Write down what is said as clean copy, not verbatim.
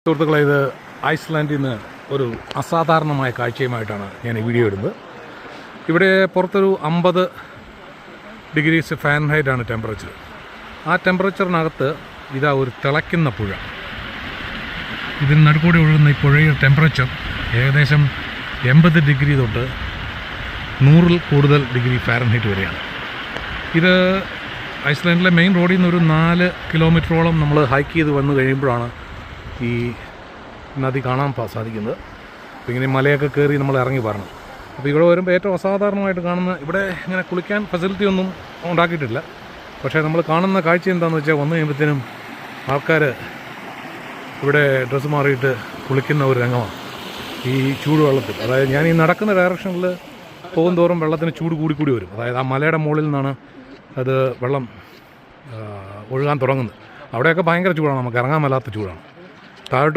സുഹൃത്തുക്കളെ, ഇത് ഐസ്ലാൻഡിൽ നിന്ന് ഒരു അസാധാരണമായ കാഴ്ചയുമായിട്ടാണ് ഞാൻ ഈ വീഡിയോ ഇടുന്നത്. ഇവിടെ പുറത്തൊരു 50 ഡിഗ്രീസ് ഫാരൻഹൈറ്റാണ് ടെമ്പറേച്ചർ. ആ ടെമ്പറേച്ചറിനകത്ത് ഇതാ ഒരു തിളയ്ക്കുന്ന പുഴ. ഇതിന് നടുക്കൂടി ഒഴുകുന്ന ഈ പുഴയുടെ ടെമ്പറേച്ചർ ഏകദേശം 80 ഡിഗ്രി തൊട്ട് 100-ൽ കൂടുതൽ ഡിഗ്രി ഫാരൻഹൈറ്റ് വരെയാണ്. ഇത് ഐസ്ലാൻഡിലെ മെയിൻ റോഡിൽ നിന്ന് ഒരു 4 കിലോമീറ്ററോളം നമ്മൾ ഹൈക്ക് ചെയ്ത് വന്നു കഴിയുമ്പോഴാണ് ഈ നദി കാണാൻ സാധിക്കുന്നത്. അപ്പോൾ ഇങ്ങനെ മലയൊക്കെ കയറി നമ്മൾ ഇറങ്ങി വരണം. അപ്പോൾ ഇവിടെ വരുമ്പോൾ ഏറ്റവും അസാധാരണമായിട്ട് കാണുന്ന, ഇവിടെ ഇങ്ങനെ കുളിക്കാൻ ഫെസിലിറ്റി ഒന്നും ഉണ്ടാക്കിയിട്ടില്ല. പക്ഷേ നമ്മൾ കാണുന്ന കാഴ്ച എന്താണെന്ന് വെച്ചാൽ, വന്നു കഴിയുമ്പോഴത്തേനും ആൾക്കാർ ഇവിടെ ഡ്രസ്സ് മാറിയിട്ട് കുളിക്കുന്ന ഒരു രംഗമാണ് ഈ ചൂടുവെള്ളത്തിൽ. അതായത് ഞാൻ ഈ നടക്കുന്ന ഡയറക്ഷനിൽ പോകും തോറും വെള്ളത്തിന് ചൂട് കൂടി വരും. അതായത് ആ മലയുടെ മുകളിൽ നിന്നാണ് അത് വെള്ളം ഒഴുകാൻ തുടങ്ങുന്നത്. അവിടെയൊക്കെ ഭയങ്കര ചൂടാണ്, നമുക്ക് ഇറങ്ങാൻ മേലാത്ത ചൂടാണ്. താഴോട്ട്